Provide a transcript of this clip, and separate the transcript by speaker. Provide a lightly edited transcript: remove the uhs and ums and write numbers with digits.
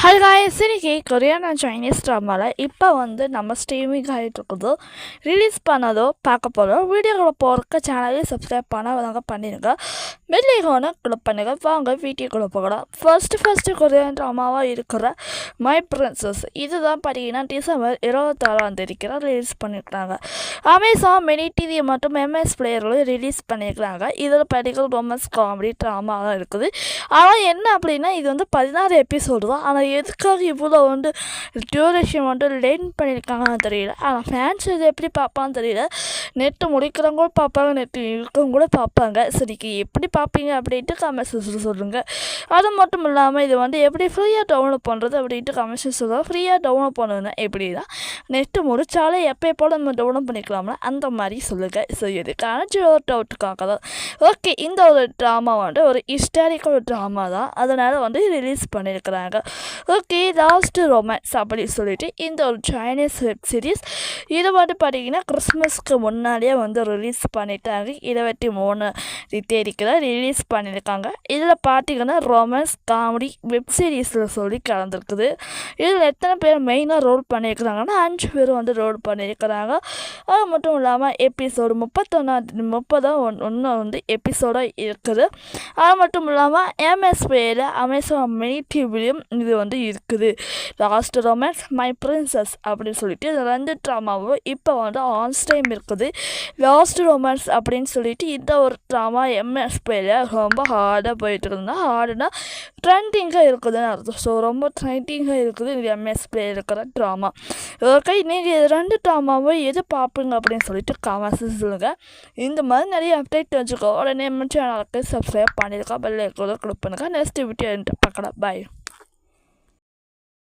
Speaker 1: Hi guys, இன்னைக்கு Korean and Chinese ட்ராமாவில் இப்போ நம்ம ஸ்ட்ரீமிங் ஆகிட்டு இருக்குது. ரிலீஸ் பண்ணதோ பார்க்க போகிறோம். வீடியோக்களை போகிறக்க சேனலையும் சப்ஸ்கிரைப் பண்ணாதவங்க பண்ணிடுங்க. பெல் ஐகானை கிளிக் பண்ணுங்க. வாங்க வீடியோக்குள்ளே போகலாம். ஃபர்ஸ்ட் கொரியன் ட்ராமாவாக இருக்கிற மை பிரின்சஸ் இதுதான் பார்த்தீங்கன்னா டிசம்பர் 26 ரிலீஸ் பண்ணியிருக்காங்க. அமேசான் மினி டிவி மற்றும் எம்எஸ் பிளேயர்களும் ரிலீஸ் பண்ணியிருக்கிறாங்க. இதில் படிக்கல் ரொமான்ஸ் காமெடி ட்ராமா தான் இருக்குது. ஆனால் என்ன அப்படின்னா இது 16 எபிசோடு தான். ஆனால் எதுக்காக இவ்வளோ டியூரேஷன் லேர்ன் பண்ணியிருக்காங்கன்னு தெரியல. ஆனால் ஃபேன்ஸ் இது எப்படி பார்ப்பான்னு தெரியல. நெட்டு முடிக்கிறவங்களும் பார்ப்பாங்க, நெட்டு இருக்கவங்களும் பார்ப்பாங்க. சரிக்கு எப்படி பார்ப்பீங்க அப்படின்ட்டு கமெண்ட்ஸ் சொல்லுங்கள். அது மட்டும் இல்லாமல் இது எப்படி ஃப்ரீயாக டவுன்லோட் பண்ணுறது அப்படின்ட்டு கமெண்ட்ஸ் சொல்லுங்கள். ஃப்ரீயாக டவுன்லோட் பண்ணுதுன்னா எப்படி தான் நெட்டு முடித்தாலே எப்போ போல் நம்ம டவுன்லோட் பண்ணிக்கலாம்ல அந்த மாதிரி சொல்லுங்கள். ஸோ இதுக்கான ஒரு டவுட்டுக்காக தான். ஓகே, இந்த ஒரு ட்ராமா ஒரு ஹிஸ்டாரிக்கல் ட்ராமா தான். அதனால் ரிலீஸ் பண்ணியிருக்கிறாங்க. ஓகே, லாஸ்ட் ரொமான்ஸ் அப்படின்னு சொல்லிட்டு இந்த ஒரு சைனீஸ் வெப் சீரிஸ் இது பார்த்தீங்கன்னா கிறிஸ்மஸ்க்கு முன்னாடியே ரிலீஸ் பண்ணிட்டாங்க. 23 தேதிக்கு தான் ரிலீஸ் பண்ணியிருக்காங்க. இதில் பார்த்தீங்கன்னா ரொமான்ஸ் காமெடி வெப் சீரிஸில் சொல்லி கலந்துருக்குது. இதில் எத்தனை பேர் மெயினாக ரோல் பண்ணியிருக்கிறாங்கன்னா 5 பேர் ரோல் பண்ணியிருக்கிறாங்க. அது மட்டும் இல்லாமல் எபிசோடு 31 எபிசோடாக இருக்குது. அது மட்டும் இல்லாமல் எம்எஸ்பியில் அமேசான் மினி டிவிலையும் இது இருக்குது. லாஸ்ட் ரொமான்ஸ் மை பிரின்சஸ் அப்படின்னு சொல்லிட்டு இந்த 2 ட்ராமாவும் இப்போ ஆன் டைம் இருக்குது. லாஸ்ட் ரொமான்ஸ் அப்படின்னு சொல்லிட்டு இந்த ஒரு ட்ராமா எம்எஸ்பியில் ரொம்ப ஹார்டாக போயிட்டு இருந்தால் ஹார்டுனா ட்ரெண்டிங்காக இருக்குதுன்னு அர்த்தம். ஸோ ரொம்ப ட்ரெண்டிங்காக இருக்குது இந்த எம்எஸ்பியில் இருக்கிற ட்ராமா. ஓகே, நீங்கள் இது 2 ட்ராமாவும் எது பார்ப்பீங்க அப்படின்னு சொல்லிட்டு கமெண்ட்ஸ் சொல்லுங்கள். இந்த மாதிரி நிறைய அப்டேட் வச்சுக்கோ. உடனே சேனலுக்கு சப்ஸ்கிரைப் பண்ணியிருக்கோம். பெல் ஐகானை கிளிக் பண்ணுங்கள். நெக்ஸ்ட் வீடியோ பார்க்கலாம். பாய்.